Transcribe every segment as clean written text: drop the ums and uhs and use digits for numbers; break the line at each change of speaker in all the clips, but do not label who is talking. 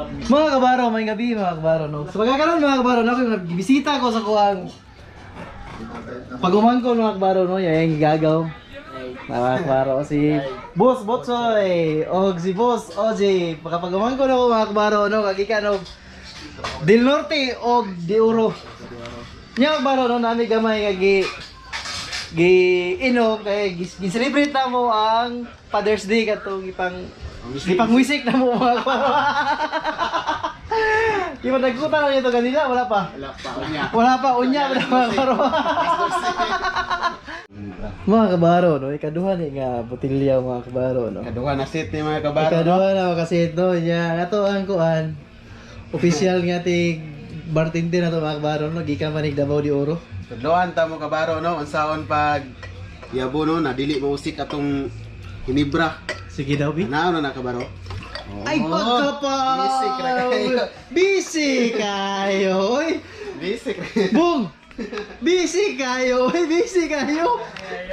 Mga kabaro, may gabi mga kabaro, no? So magkakaroon mga kabaro, no? Kung bisita ko sa kuwang paguman ko mga kabaro, no? Yung gagaw. Mga kabaro, si Boss Botsoy o si Boss OJ. Pagkapaguman ko na ko mga kabaro, no? Kagikan o Del Norte o Di Oro. Nya mga kabaro, no? Nami gamay inom kay gi-celebrate na mo ang Father's Day katong ipang wisik na mo mga kabaro. Di ba nagkuta na nito kanila? Wala pa? Wala pa, unya mga kabaro. Mga kabaro, no? Ikaduha ni nga botilya mga kabaro, no?
Ikaduha na set ni mga kabaro.
Ikaduha na makasit, no? Nya, ato ang kuan. Official nga tig bartender na to mga kabaro, no? Gikan manig Davao de Oro.
Tudloan ta mo kabaro no, unsaon pag yabo no, nadili mo usik atong hinibra.
Sige daw, Bi.
Ano na kabaro?
Ay, pagkapaw!
Bisik na kayo.
Busy kayo, oy!
Bisik.
Bong! Busy kayo, oy! Busy kayo!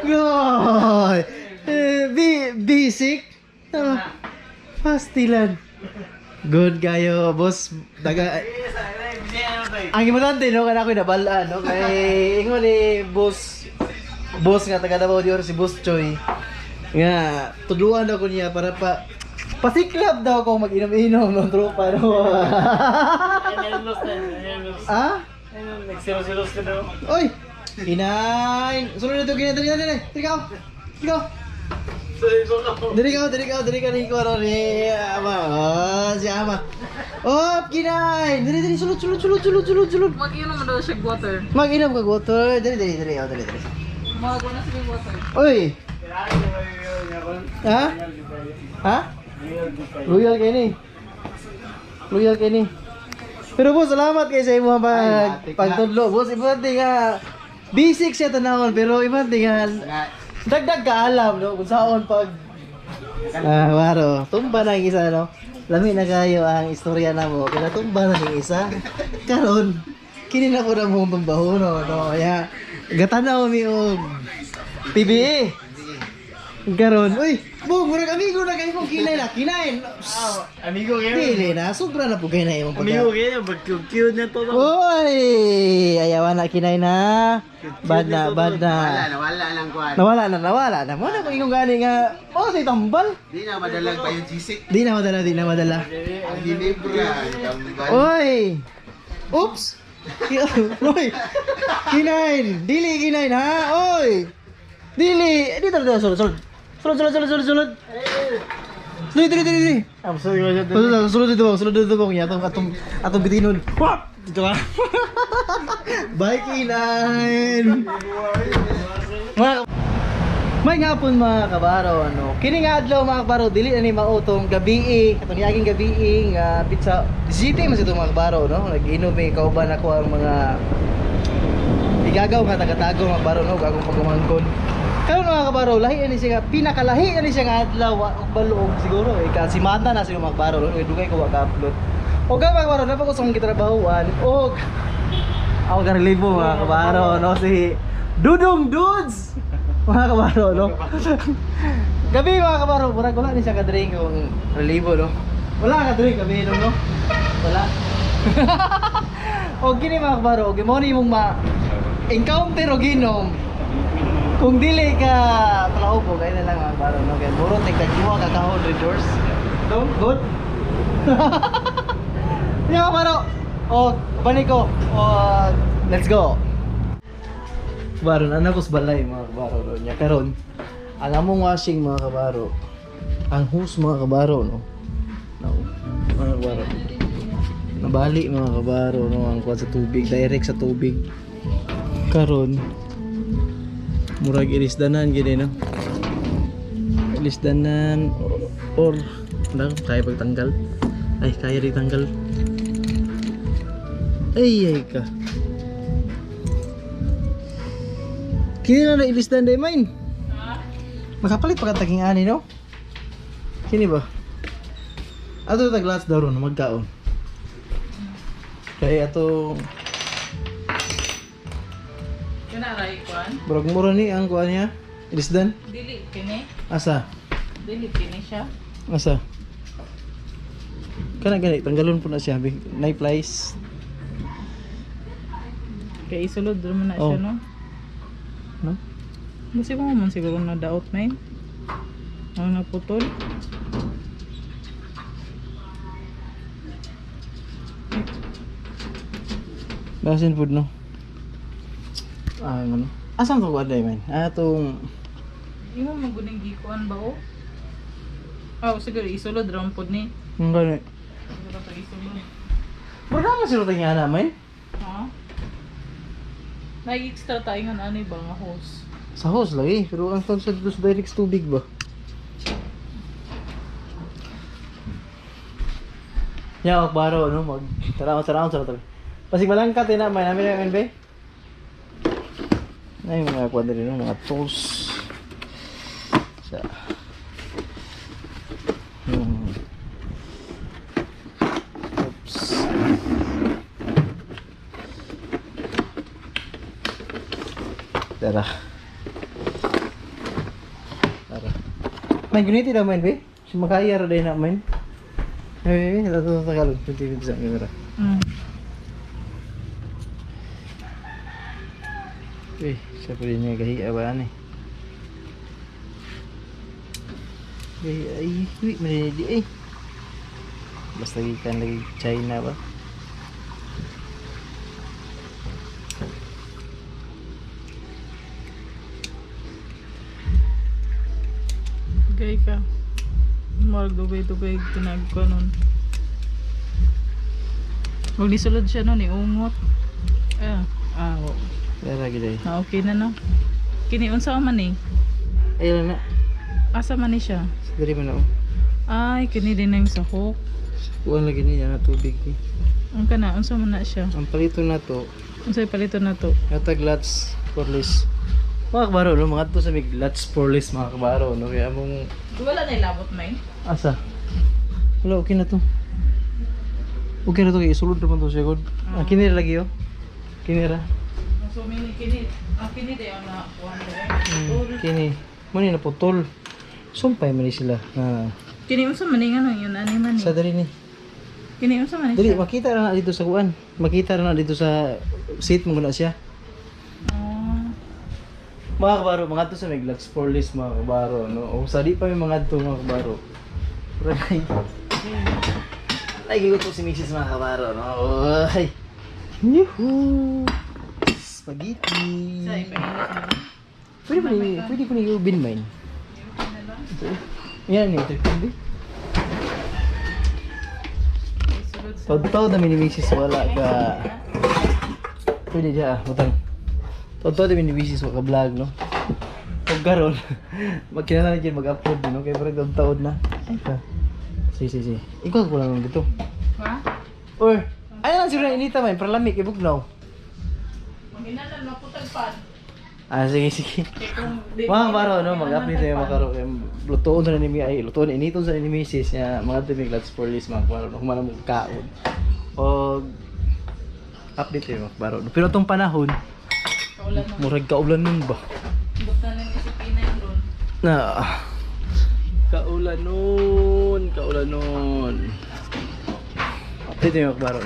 Goy! Basic? Pastilan. Good kayo, boss. Ang importante, no? Kana ko nabalaan, no? Kay ingon ni boss nga taga Davao de Oro, si Boss Choi. Nga, tudluan daw ko niya para pasiklab daw ko mag-inom-inom ng tropa, no? Ah?
Nagsilos-silos ka daw.
Oy! Kinain! Sunod na ito, kinain! Dali ka! Dali ka ni ko ni ama. Oh, si ama. Oh, kinain! Dali, sulod.
Mag-inom daw siya water.
Mag-inom ka water. Dali.
Magawa na siya water.
Oy! Ha? Ha? Loyal kayo ni. Pero boss, salamat kayo sa imo pagtudlo. Boss, ibante nga basic siya tanawon pero ibante nga dagdag ka alam, no? Kung saan pag waro, tumba na yung isa, no? Lami na kayo ang istorya na mo. Kaya tumba na yung isa. Karon, kini na po na mong tumbaho, no? Kaya, gatanaw mi og PBA. Karon, uy, bong, murag amigo na kayo kung kinain.
Amigo kayo.
Dili na, sobra na po kayo na yung
Amigo kayo, mag-cute na to.
Uy, ayawan na kinain na. Bad na.
Nawala lang kuan.
Nawala na. Muna kung ingong gani nga, si tambal.
Di na madalag pa yung gisik.
Di na madala.
Ang hinibra, tambal.
Uy! Oops! Uy! Kinain! Dili kinain ha! Uy! Dili! Dito. Sulod! Dili! Sulod dito bang atong bitinon. Wah! Dito ka. Bye kinain! May ngapon mga kabaro, ano. Kini nga adlaw mga kabaro, dili na ni mautong gabi, katong niaging gabi nga pizza. City mas ito mga kabaro, no. Nag-inom may kauban ako ang mga igagaw nga taga-tago mga kabaro, no, gagong pagumangkon. Karon mga kabaro, lahi ani siya, pinakalahi ani siya nga adlaw ug baluog siguro kasi mata na sila mga kabaro, no. Dugay ko wa ka-upload. Og mga kabaro, napako sa akong gitrabahuan og ako ka-relivo mga kabaro, no, si Dudong Dudes. Mga kabaro, no? Gabi mga kabaro, murag wala ni siya ka-drink kung relibo, no? Wala ka-drink gabi, no? Wala. O gini mga kabaro, o gimoni mong ma-encounter o ginom. Kung dili ka palaupo, kaya na lang mga kabaro, no? Kaya muro, tigtagluwa ka ka-100 doors. No? Good? Mga kabaro, o baniko, o let's go. Kabaron, anak ko sa balay mga kabaro niya. Karon, ang among washing mga kabaro, ang hose mga kabaro, no? Mga kabaro. Nabali mga kabaro, no? Ang kuwan sa tubig, direct sa tubig. Karon, murag ilisdanan gini, no? Ilisdanan or ano, kaya pagtanggal? Ay, kaya rin tanggal. Ay ka. Kini na nailisdan day mine. Makapalit pa ka taging ani, no? Kini ba? Ato taglas daw ron magkaon. Kaya ato
Kana ray kuan?
brog mura ni ang kuan niya. Ilisdan.
Dili kini.
Asa?
Dili kini siya.
Asa? Kana gani tanggalon po na siya knife flies.
Kaya isulod naman na
Oh.
siya, no?
No?
Kasi mo man siguro na daot na yun. Ang naputol.
Basin food no. Ah, ano? Asan to kuan man? Ah, tong
Hindi mo maguning gikuan ba o? Oh, siguro isulod ram pod ni.
ang gani.
Siguro to isulod.
Programa sila tayo nga naman.
Ha? Nag-extra tayo nga ano ba nga hose.
Sa hose lagi, pero ang tawag sa dito sa direct tubig ba? Ya, baro no, mag taraw sa. Pasig malangkat na may namin be. Ay mga kuan din no, mga tools. Sa. Oops. Tara. May guniti na main be? Si makaya ra din na main. Eh, ito tagal. Pinti sa camera. Eh, siya pa rin niya gahiya ba ani? Gahiya ay, wait, marinidi ay. Basta ikan lagi China ba?
Gay ka. Marag dugay-dugay tinag ko nun. Huwag nisulod siya nun, iungot. Oo.
Tara gila
Na okay na no. Kini unsa man ni?
ayun na.
Asa man ni siya?
Dari mo na oh.
Ay, kini din ang sahok.
Kuha lagi niya na tubig ni.
Ang kana unsa man na siya?
Ang palito na to,
Unsay palito na to?
natag lots for list. Mga kabaro no, mga to sa mig lots for list mga kabaro no. Kaya mong
Wala na ilabot may.
asa. Wala, okay na to. Okay na to, kaya isulod naman to siya god. Kinira lagi oh. Kinira.
So mini kini. Ang kini day ang na kuan day.
Kini. Mani na putol. Sumpay man ni sila. Na
Kini unsa man ni ano yun ani man ni.
sa dali ni.
Kini unsa man ni
Dali
siya?
makita ra na dito sa kuan. Makita ra na dito sa seat mo na siya. Mga kabaro, mga to sa may Glutz for list mga kabaro, no? O sa di pa may mga to mga kabaro. Right. Ay, gigot po si Mrs. mga kabaro, no? Ay! Yuhuu! Spaghetti!
Sa ipainit na.
Pwede po ni ubin man. Yan, ito hindi.
Isulod sa
Tawad namin ni Mrs. wala ka. Pwede dyan, butang. Tawad namin ni Mrs. wala ka vlog, no? Huwag karon. Magkinalan dyan mag-upload, no? Kaya parang taon na. Ay ka. Si. Ikaw ko lang dito.
Ha?
Or, ay lang siguro inita man, para lamig, ibugnaw.
Maginalan maputag pan.
Ah, sige.
Kay kung di
Mga baro, no? Mag-upload tayo mga karo. Lutoon na ni ay, lutoon, initon sa ni Mrs. Niya, mga tumig lots for list, mga baro. Kung manang kaon. O, update tayo mga baro. Pero itong panahon,
kaulan mo.
murag kaulan nun ba?
Buktan ng isipina yun doon.
Na, kaulan nun. Update tayo mga baro.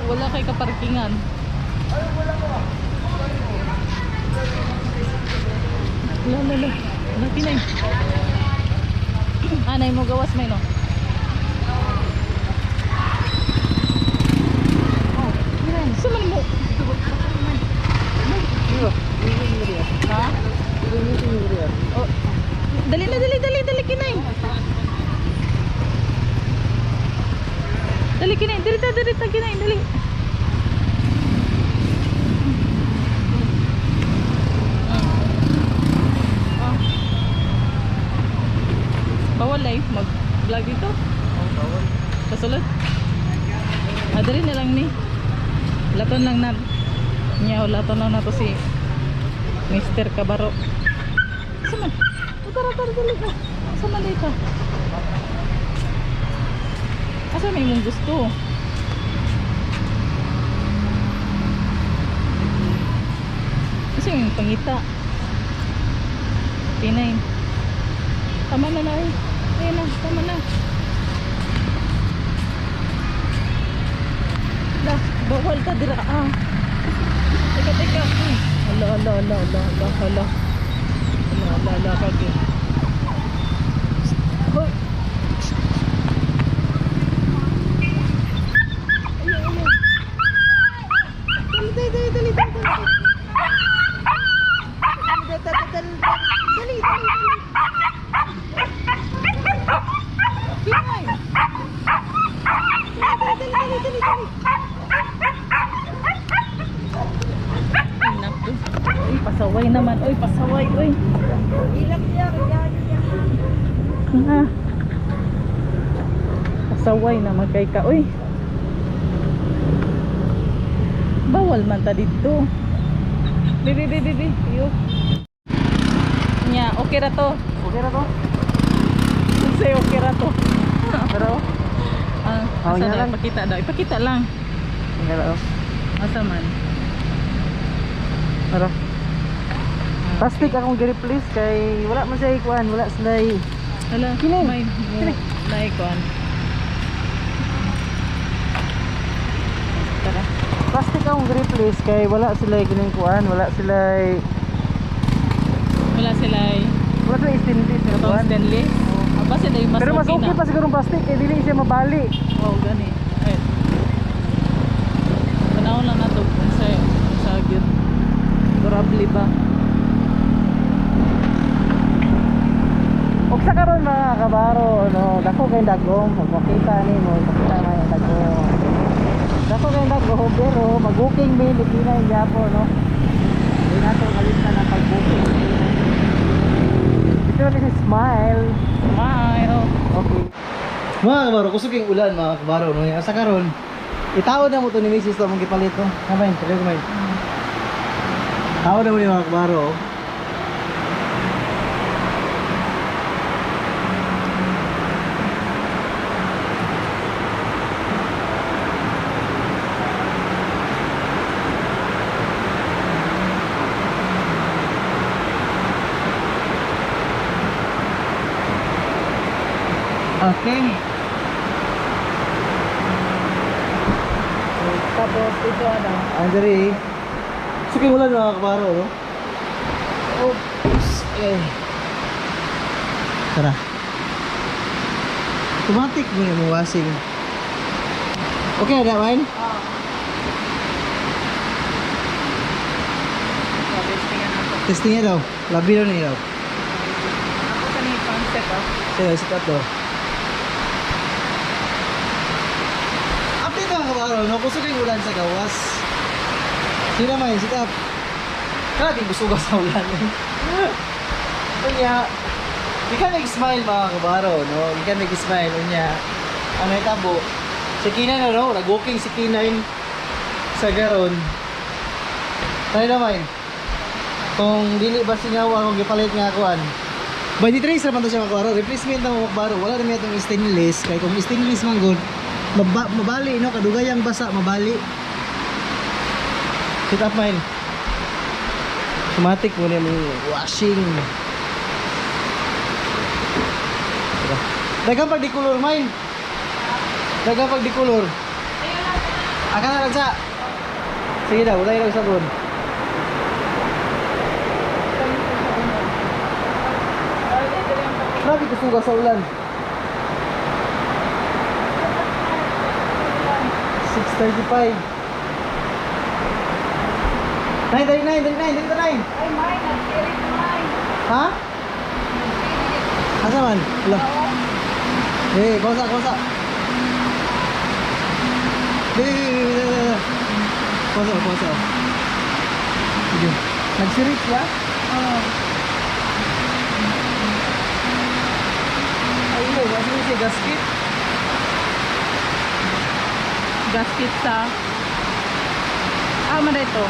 Wala kay kaparkingan. Lala. Pinay. Anay mo gawas may no. Oh, pinay. Suman mo. Ha? Oh. Dali kinay. Dali kinay, dirita kinay, dali. Bawal ay mag-vlog dito? Oo, bawal. Kasulod? Dali na lang ni. Laton lang na. Laton lang na to si Mr. Kabaro. Sama. Tara, dali ka. Sama dito. Asa may mong gusto? Kasi yung pangita. Pinay. Tama na na eh. Ayun na, tama na. Lah, bawal ka dira. Teka. Hala. Hala, kagi. Hoy. Dali. Pinay. Dali. Naku. Pasaway naman. Pasaway. Ilap niya. Pasaway naman kay ka. Bawal man ta dito. Bibi. Yo. Nya, okay ra to. Say okay ra to.
Pero
asa
yan
na
lang.
ipakita lang.
Hello.
Asa man.
Tara. Plastic akong giri please kay wala man siya ikuan, wala sila.
Hala, may naikuan. Tara.
Plastic akong giri please kay wala sila gining kuan, wala sila stainless na
Katong
kuan.
stainless. Basta na yung mas
Pero mas
okay
okay
na.
pa siguro ang plastic kay dili siya mabali.
Gani. Ay. Panahon lang nato kung sa gyud. Durable ba?
Og sa karon mga kabaro, dako kay dagong, magmakita ni mo, makita na yung dagong. Dako kay dagong pero mag-booking me Pilipina in Japan, no. Hindi nato kalimutan ang pag-booking. Ito na si Smile. Okay. Mga kabaro, kusog yung ulan mga kabaro, no. Sa karon, itaod na mo to ni Mrs. to mong gipalit to. Kamay, kamay. Tawo na mo yung mga kabaro. Okay.
Tapos ito ano?
Andari. Suking ulan mga kabaro, no? Oops. Tara. Automatic mo yung washing. Okay, ada man?
Testingan ako.
Testing niya daw. Labi daw niya daw.
Ako sa ni concept
Sige, sikat daw. Update mga kabaro, no? Kung suking ulan sa gawas. Sino naman, sikat. Grabe gusto ka sa ulan. Kanya, di ka nag-smile mga kabaro, no? Di ka nag-smile. Kanya, ang may tabo. Si Kinay na, no? Nag-walking si Kinay sa garon. Tayo naman. Kung dili ba singawa kung gipalit nga akuan. By the trace naman to siya mga kabaro. Replacement ng mga kabaro. Wala naman itong stainless. Kaya kung stainless man good, mabali, no? Kadugayang basa, mabali. Sit up mine. Automatic mo na yung washing. Diba? Dagang pag di color mine. Dagang pag di color. Aka na lang sa. Sige daw, ulay lang sabon. Grabe ko suga sa ulan. 6:35. 9:39.
Ay, mine. Nag-spirit mine.
Ha? Asa man? Wala. Kosa. Kosa. Sige. Nagsirit siya?
Oo.
Ay, wala siya gasket.
Gasket sa... Ah, manda ito.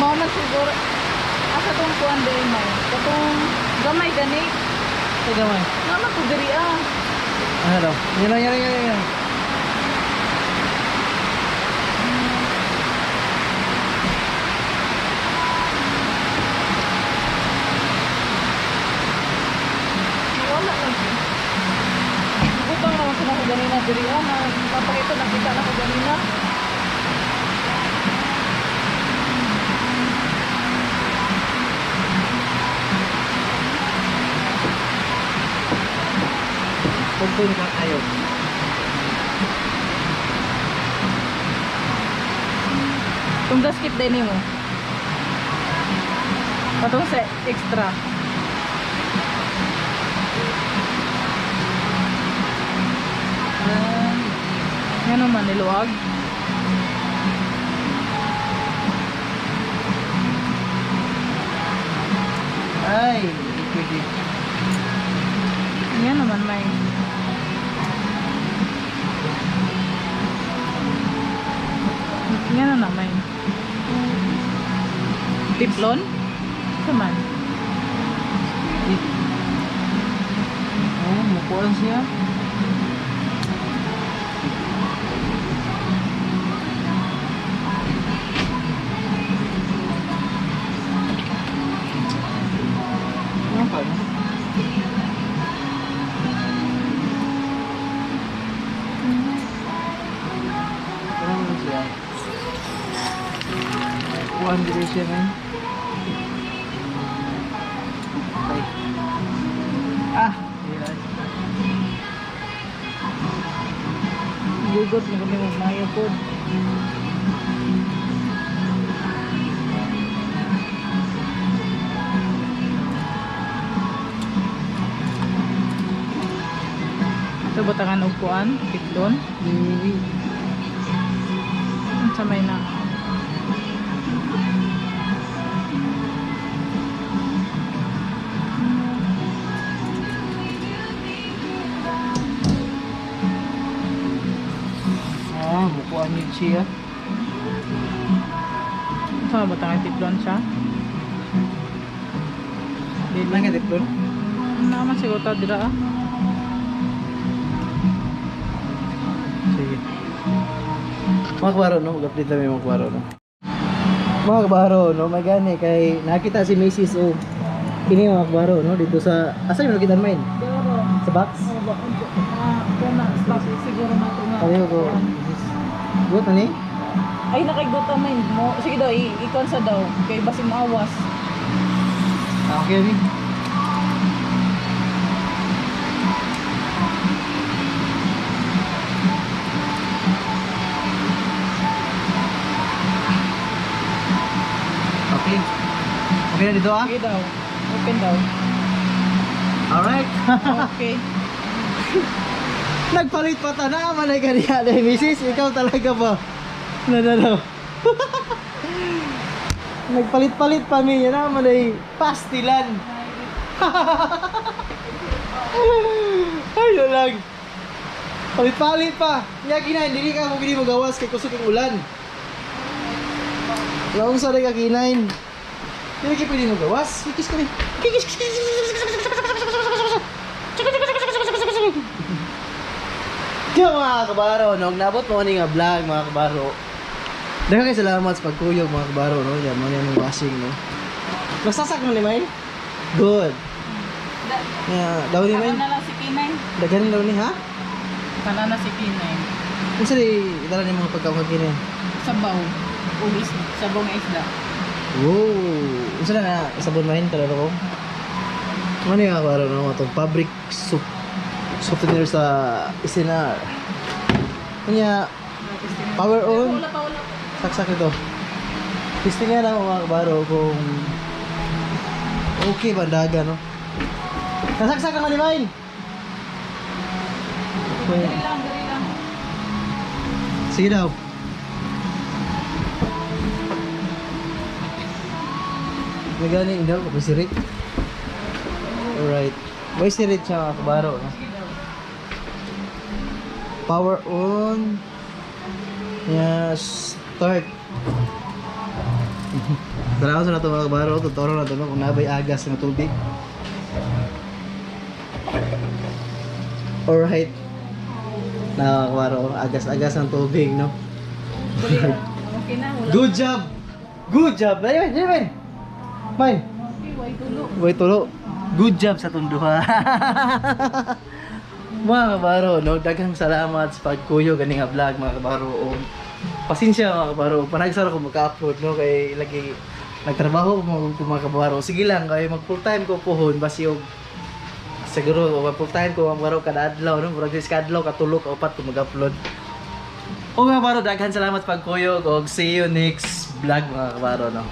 Mau man siguro. Asa tong kuan din may. Katong gamay gani.
Ay, gamay.
Naman ko diri ah.
Ano daw? Yan.
Wala lagi. Butang naman sa ako ganina diri ah. Napakita nakita na ko ganina.
Pagpun ka kayo.
Kung gasket din mo. Patong sa extra. Yan naman niluwag.
Ay, pwede.
Yan naman may. Yan na naman. Tiplon? Saman.
Oh, mukuan siya. Apa? Ano siya? Kuan diri siya man. Okay. Ah, yan.
Gugot na kami magmaya po. Ito batangan upuan, tiplon.
Dili.
Ang samay na.
Ah, mukuan yun siya.
Ito batangan tiplon siya.
Dili nga dito.
Naman siguro ta dira ah.
Sige. Mga kabaro, no? Mag-update lang yung mga kabaro, no? Mga kabaro, no? May gani kay nakita si Mrs. O. Kini mga kabaro, no? Dito sa... Asa yung nakita main? Sa box?
Siguro na ito nga.
Pareho ko. Good, ano eh?
Ay, nakigutom na yun mo. Sige daw, ikon sa daw. Kay basi maawas.
Ah, okay, Ami. Okay. Okay na dito, ah?
Sige daw. Open daw.
Alright.
Okay.
Nagpalit pa ta na manay kaniya dahil Mrs. Ikaw talaga ba? No. Nagpalit-palit pa mi yan naman ay pastilan. Ay lang. Palit-palit pa. Nya kinain dili ka mo gini magawas kay kusog ang ulan. Laong sa ka kinain. Dili ka pwede mo gawas. Kikis kami. Kikis. Yo mga kabaro, nung nabot mo ni nga vlog mga kabaro. Daghang kay salamat sa pagkuyog mga kabaro no. Yan mo yung washing no. Nasasak mo ni May? Good. Daw ni May?
Kana lang si Kinay.
Daghan daw ni ha?
Kana na si Kinay.
Kung sa itala ni mga pagkaon kini.
Sabaw. Ugis. Sabaw nga isda.
Wow. Usa na sabon mahin tala ko. Ano yung kabaro no? Itong fabric souvenir sa Isinar. Kanya power on. Saksak ito. Testingan lang mga kabaro kung okay ba daga no? Nasaksak ang animain! Okay.
Dali lang.
Sige daw. Nagani daw kung si Rick. Alright. May si Rick siya mga kabaro no? Power on. Yes. Start. Tara sa nato mga kabaro, tuturo na to no, kung nabay agas ng tubig. Alright. Na kabaro, agas-agas ng tubig no.
Okay na. Wala.
Good job. Good job. Ayun, ayun. Mine.
Okay, way tulo.
Boy tulo. Good job sa tunduha. Mga kabaro, no, daghang salamat sa pagkuyo ganing nga vlog mga kabaro. O, pasensya mga kabaro, panagsara ko magka-upload no kay lagi nagtrabaho mo mga kabaro. Sige lang kay mag full time ko pohon basi og siguro mag full time ko ang kabaro kada adlaw no, murag dis kadlaw katulog o upat ko mag-upload. O mga kabaro, daghang salamat sa pagkuyo og see you next vlog mga kabaro no.